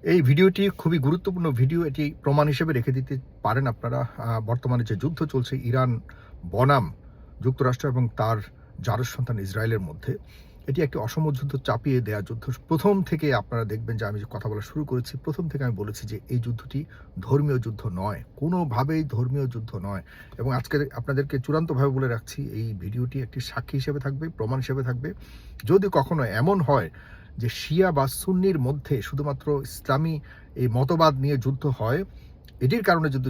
এই ভিডিওটি খুবই গুরুত্বপূর্ণ ভিডিও। এটি প্রমাণ হিসেবে রেখে দিতে পারেন আপনারা। বর্তমানে যে যুদ্ধ চলছে ইরান বনাম যুক্তরাষ্ট্র এবং তার জারজ সন্তান ইসরায়েলের মধ্যে, এটি একটি অসম যুদ্ধ, চাপিয়ে দেয়া যুদ্ধ। প্রথম থেকে আপনারা দেখবেন যে আমি যে কথা বলা শুরু করেছি, প্রথম থেকে আমি বলেছি যে এই যুদ্ধটি ধর্মীয় যুদ্ধ নয়, কোনোভাবেই ধর্মীয় যুদ্ধ নয়। এবং আজকে আপনাদেরকে চূড়ান্তভাবে বলে রাখছি, এই ভিডিওটি একটি সাক্ষী হিসেবে থাকবে, প্রমাণ হিসেবে থাকবে। যদি কখনো এমন হয় যে শিয়া বা সুন্নির মধ্যে শুধুমাত্র ইসলামী এই মতবাদ নিয়ে যুদ্ধ হয়, এটির কারণে যদি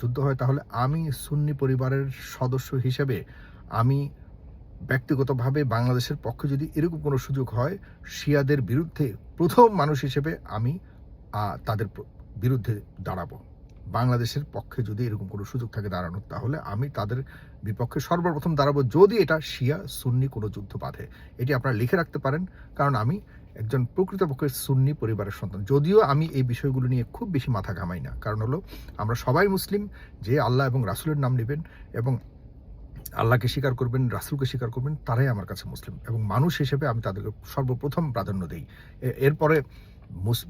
যুদ্ধ হয়, তাহলে আমি সুন্নি পরিবারের সদস্য হিসেবে আমি ব্যক্তিগতভাবে বাংলাদেশের পক্ষে যদি এরকম কোনো সুযোগ হয়, শিয়াদের বিরুদ্ধে প্রথম মানুষ হিসেবে আমি তাদের বিরুদ্ধে দাঁড়াবো। বাংলাদেশের পক্ষে যদি এরকম কোনো সুযোগ থাকে দাঁড়ানোর, তাহলে আমি তাদের বিপক্ষে সর্বপ্রথম দাঁড়াবো, যদি এটা শিয়া সুন্নি কোনো যুদ্ধ বাঁধে। এটি আপনারা লিখে রাখতে পারেন, কারণ আমি একজন প্রকৃতপক্ষে সুন্নি পরিবারের সন্তান। যদিও আমি এই বিষয়গুলো নিয়ে খুব বেশি মাথা ঘামাই না, কারণ হলো আমরা সবাই মুসলিম। যে আল্লাহ এবং রাসূলের নাম নেবেন এবং আল্লাহকে স্বীকার করবেন, রাসূলকে স্বীকার করবেন, তারাই আমার কাছে মুসলিম। এবং মানুষ হিসেবে আমি তাদেরকে সর্বপ্রথম প্রাধান্য দিই। এরপরে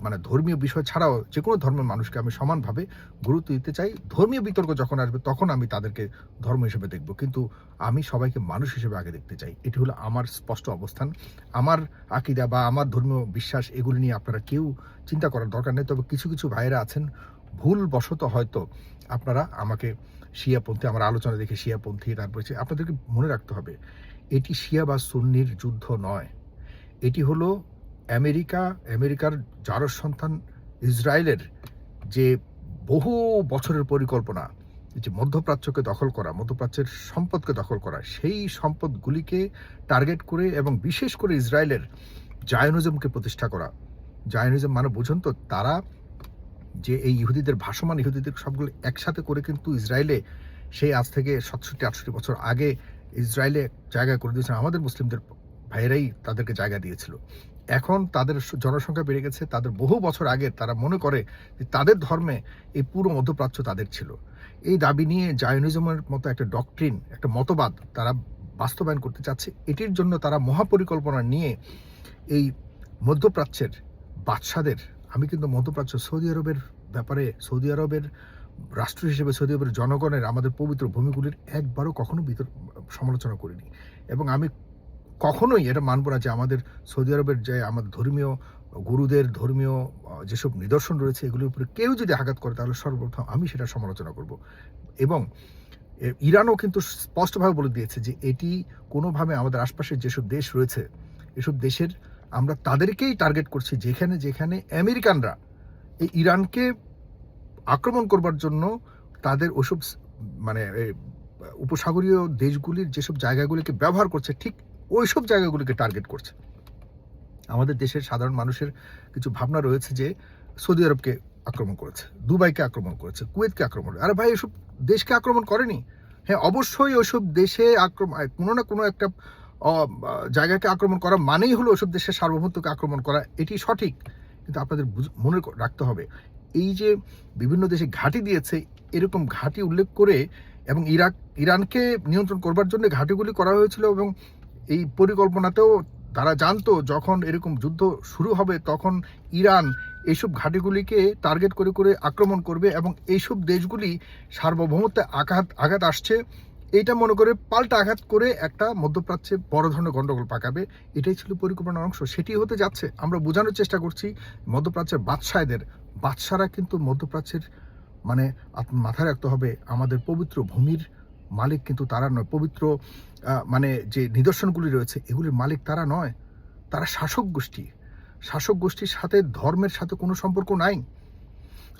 মানে ধর্মীয় বিষয় ছাড়াও যে কোনো ধর্মের মানুষকে আমি সমানভাবে গুরুত্ব দিতে চাই। ধর্মীয় বিতর্ক যখন আসবে, তখন আমি তাদেরকে ধর্ম হিসেবে দেখব, কিন্তু আমি সবাইকে মানুষ হিসেবে আগে দেখতে চাই। এটি হলো আমার স্পষ্ট অবস্থান। আমার আকীদা বা আমার ধর্মীয় বিশ্বাস, এগুলি নিয়ে আপনারা কেউ চিন্তা করার দরকার নেই। তবে কিছু কিছু ভাইয়েরা আছেন, ভুলবশত হয়তো আপনারা আমাকে শিয়াপন্থী, আমার আলোচনা দেখে শিয়াপন্থী, তারপরে আপনাদেরকে মনে রাখতে হবে, এটি শিয়া বা সুন্নির যুদ্ধ নয়। এটি হলো আমেরিকার জারজ সন্তান ইসরায়েলের যে বহু বছরের পরিকল্পনা, যে মধ্যপ্রাচ্যকে দখল করা, মধ্যপ্রাচ্যের সম্পদকে দখল করা, সেই সম্পদগুলিকে টার্গেট করে এবং বিশেষ করে ইসরায়েলের জায়নিজমকে প্রতিষ্ঠা করা। জায়নিজম মানে বুঝুন তো, তারা যে এই ইহুদিদের, ভাসমান ইহুদিদের সবগুলো একসাথে করে কিন্তু ইসরায়েলে সেই আজ থেকে 67-68 বছর আগে ইসরায়েলে জায়গা করে দিয়েছিল। আমাদের মুসলিমদের ভাইয়েরাই তাদেরকে জায়গা দিয়েছিল। এখন তাদের জনসংখ্যা বেড়ে গেছে, তাদের বহু বছর আগে তারা মনে করে যে তাদের ধর্মে এই পুরো মধ্যপ্রাচ্য তাদের ছিল। এই দাবি নিয়ে জায়নিজমের মতো একটা ডক্ট্রিন, একটা মতবাদ তারা বাস্তবায়ন করতে চাচ্ছে। এটির জন্য তারা মহাপরিকল্পনা নিয়ে এই মধ্যপ্রাচ্যের বাদশাদের, আমি কিন্তু মধ্যপ্রাচ্য সৌদি আরবের ব্যাপারে, সৌদি আরবের রাষ্ট্র হিসেবে সৌদি আরবের জনগণের, আমাদের পবিত্র ভূমিগুলির একবারও কখনো সমালোচনা করিনি। এবং আমি কখনোই এটা মানব না যে আমাদের সৌদি আরবের যে আমাদের ধর্মীয় গুরুদের ধর্মীয় যেসব নিদর্শন রয়েছে, এগুলির উপরে কেউ যদি আঘাত করে, তাহলে সর্বপ্রথম আমি সেটা সমালোচনা করব। এবং ইরানও কিন্তু স্পষ্টভাবে বলে দিয়েছে যে এটি কোনোভাবে আমাদের আশপাশের যেসব দেশ রয়েছে, এসব দেশের আমরা তাদেরকেই টার্গেট করছি, যেখানে যেখানে আমেরিকানরা এই ইরানকে আক্রমণ করবার জন্য তাদের ওসব মানে উপসাগরীয় দেশগুলির যেসব জায়গাগুলিকে ব্যবহার করছে, ঠিক ওইসব জায়গাগুলিকে টার্গেট করছে। আমাদের দেশের সাধারণ মানুষের কিছু ভাবনা রয়েছে যে সৌদি আরবকে আক্রমণ করেছে, দুবাইকে আক্রমণ করেছে, কুয়েতকে আক্রমণ করেছে। আরে ভাই, এসব দেশকে আক্রমণ করেনি। হ্যাঁ, অবশ্যই ওইসব দেশে কোনো না কোনো একটা জায়গাকে আক্রমণ করা মানেই হলো ওইসব দেশের সার্বভৌমত্বকে আক্রমণ করা, এটি সঠিক। কিন্তু আপনাদের মনে রাখতে হবে, এই যে বিভিন্ন দেশে ঘাঁটি দিয়েছে, এরকম ঘাঁটি উল্লেখ করে, এবং ইরানকে নিয়ন্ত্রণ করবার জন্য ঘাঁটিগুলি করা হয়েছিল, এবং এই পরিকল্পনাতেও তারা জানতো যখন এরকম যুদ্ধ শুরু হবে, তখন ইরান এইসব ঘাঁটিগুলিকে টার্গেট করে করে আক্রমণ করবে, এবং এইসব দেশগুলি সার্বভৌমত্বে আঘাত আসছে, এইটা মনে করে পাল্টা আঘাত করে একটা মধ্যপ্রাচ্যে বড় ধরনের গন্ডগোল পাকাবে। এটাই ছিল পরিকল্পনার অংশ, সেটি হতে যাচ্ছে। আমরা বোঝানোর চেষ্টা করছি মধ্যপ্রাচ্যের বাদশারা কিন্তু মধ্যপ্রাচ্যের, মানে আপনার মাথায় রাখতে হবে, আমাদের পবিত্র ভূমির মালিক কিন্তু তারা নয়। পবিত্র মানে যে নিদর্শনগুলি রয়েছে, এগুলির মালিক তারা নয়, তারা শাসক গোষ্ঠীর সাথে ধর্মের সাথে কোনো সম্পর্ক নাই।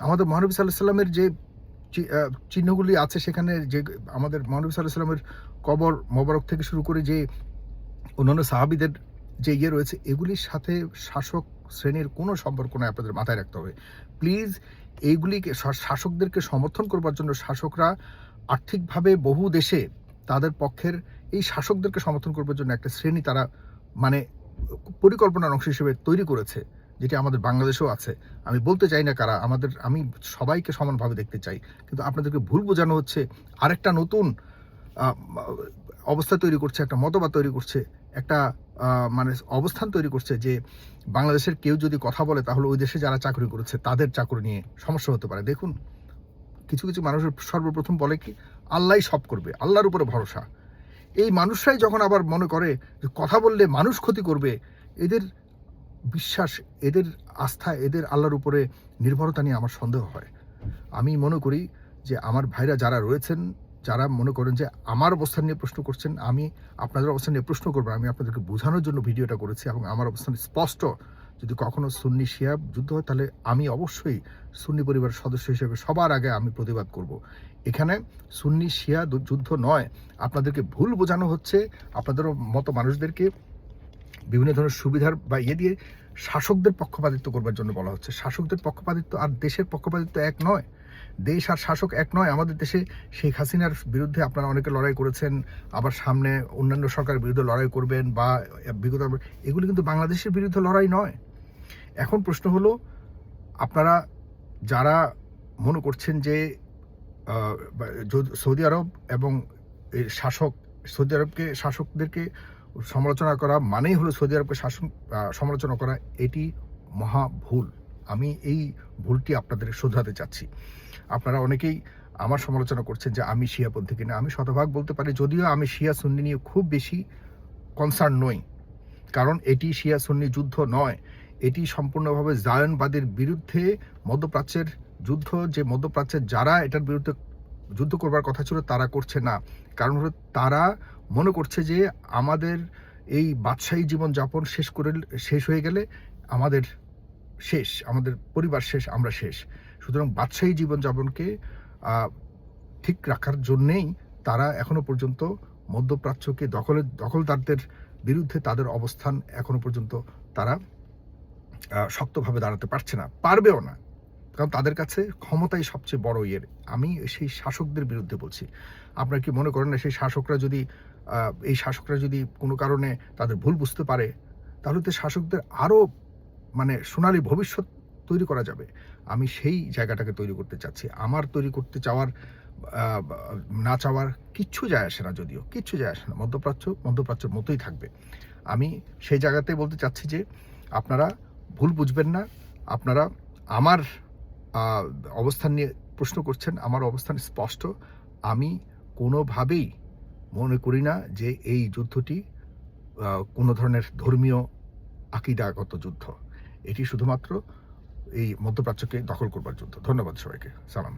আমাদের মহানবী সাল্লাল্লাহু আলাইহি ওয়াসাল্লামের যে চিহ্নগুলি আছে, সেখানে যে আমাদের মহানবী সাল্লাল্লাহু আলাইহি ওয়াসাল্লামের কবর মোবারক থেকে শুরু করে যে অন্যান্য সাহাবীদের যে রয়েছে, এগুলির সাথে শাসক শ্রেণীর কোনো সম্পর্ক নয়। আপনাদের মাথায় রাখতে হবে প্লিজ। এইগুলিকে, শাসকদেরকে সমর্থন করবার জন্য শাসকরা আর্থিকভাবে বহু দেশে তাদের পক্ষের এই শাসকদেরকে সমর্থন করবার জন্য একটা শ্রেণী তারা মানে পরিকল্পনার অংশ হিসেবে তৈরি করেছে, যেটি আমাদের বাংলাদেশেও আছে। আমি বলতে চাই না কারা, আমি সবাইকে সমানভাবে দেখতে চাই, কিন্তু আপনাদেরকে ভুল বোঝানো হচ্ছে। আরেকটা নতুন অবস্থা তৈরি করছে, একটা মতবাদ তৈরি করছে একটা মানে অবস্থান তৈরি করছে যে বাংলাদেশের কেউ যদি কথা বলে তাহলে ওই দেশে যারা চাকরি করেছে তাদের চাকরি নিয়ে সমস্যা হতে পারে। দেখুন, কিছু কিছু মানুষের সর্বপ্রথম বলে কি আল্লাহই সব করবে, আল্লাহর উপরে ভরসা। এই মানুষরাই যখন আবার মনে করে যে কথা বললে মানুষ ক্ষতি করবে, এদের বিশ্বাস, এদের আস্থা, এদের আল্লাহর উপরে নির্ভরতা নিয়ে আমার সন্দেহ হয়। আমি মনে করি যে আমার ভাইরা যারা রয়েছেন, যারা মনে করেন যে আমার অবস্থান নিয়ে প্রশ্ন করছেন, আমি আপনাদের অবস্থান নিয়ে প্রশ্ন করবো, আমি আপনাদেরকে বোঝানোর জন্য ভিডিওটা করেছি এবং আমার অবস্থান স্পষ্ট। যদি কখনো সুন্নি শিয়া যুদ্ধ হয় তাহলে আমি অবশ্যই সুন্নি পরিবারের সদস্য হিসেবে সবার আগে আমি প্রতিবাদ করব। এখানে সুন্নি শিয়া যুদ্ধ নয়, আপনাদেরকে ভুল বোঝানো হচ্ছে। আপনাদের মতো মানুষদেরকে বিভিন্ন ধরনের সুবিধার বা দিয়ে শাসকদের পক্ষপাতিত্ব করবার জন্য বলা হচ্ছে। শাসকদের পক্ষপাতিত্ব আর দেশের পক্ষপাতিত্ব এক নয়, দেশ আর শাসক এক নয়। আমাদের দেশে শেখ হাসিনার বিরুদ্ধে আপনারা অনেকে লড়াই করেছেন, আবার সামনে অন্যান্য সরকারের বিরুদ্ধে লড়াই করবেন বা বিগত, এগুলি কিন্তু বাংলাদেশের বিরুদ্ধে লড়াই নয়। এখন প্রশ্ন হলো, আপনারা যারা মনে করছেন যে সৌদি আরব এবং সৌদি আরবকে শাসকদেরকে সমালোচনা করা মানেই হলো সৌদি আরবকে সমালোচনা করা, এটি মহা ভুল। আমি এই ভুলটি আপনাদের শোধরাতে চাচ্ছি। আপনারা অনেকেই আমার সমালোচনা করছেন যে আমি শিয়াপন্থী কিনা। আমি শতভাগ বলতে পারি, যদিও আমি শিয়া সুন্নি নিয়ে খুব বেশি কনসার্ন নই, কারণ এটি শিয়া সুন্নি যুদ্ধ নয়, এটি সম্পূর্ণভাবে জায়নবাদের বিরুদ্ধে মধ্যপ্রাচ্যের যুদ্ধ। যে মধ্যপ্রাচ্যের যারা এটার বিরুদ্ধে যুদ্ধ করবার কথা ছিল তারা করছে না, কারণ হলো তারা মনে করছে যে আমাদের এই বাদশাহী জীবনযাপন শেষ হয়ে গেলে আমাদের শেষ, আমাদের পরিবার শেষ, আমরা শেষ। সুতরাং বাদশাহী জীবনযাপনকে ঠিক রাখার জন্যেই তারা এখনো পর্যন্ত মধ্যপ্রাচ্যকে দখলদারদের বিরুদ্ধে তাদের অবস্থান এখনো পর্যন্ত তারা শক্তভাবে দাঁড়াতে পারছে না, পারবেও না, কারণ তাদের কাছে ক্ষমতাই সবচেয়ে বড় ইয়ের। আমি সেই শাসকদের বিরুদ্ধে বলছি। আপনারা কি মনে করেন না এই শাসকরা যদি কোনো কারণে তাদের ভুল বুঝতে পারে তাহলে তো শাসকদের আরও মানে সোনালী ভবিষ্যৎ তৈরি করা যাবে? আমি সেই জায়গাটাকে তৈরি করতে চাচ্ছি। আমার তৈরি করতে চাওয়ার না চাওয়ার কিচ্ছু যায় আসে না, যদিও কিচ্ছু যায় আসে না। মধ্যপ্রাচ্যের মতোই থাকবে। আমি সেই জায়গাতে বলতে চাচ্ছি যে আপনারা ভুল বুঝবেন না। আপনারা আমার অবস্থান নিয়ে প্রশ্ন করছেন, আমার অবস্থান স্পষ্ট। আমি কোনোভাবেই মনে করি না যে এই যুদ্ধটি কোনো ধরনের ধর্মীয় আকিদাগত যুদ্ধ। এটি শুধুমাত্র এই মধ্যপ্রাচ্যকে দখল করবার যুদ্ধ। ধন্যবাদ সবাইকে। সালাম।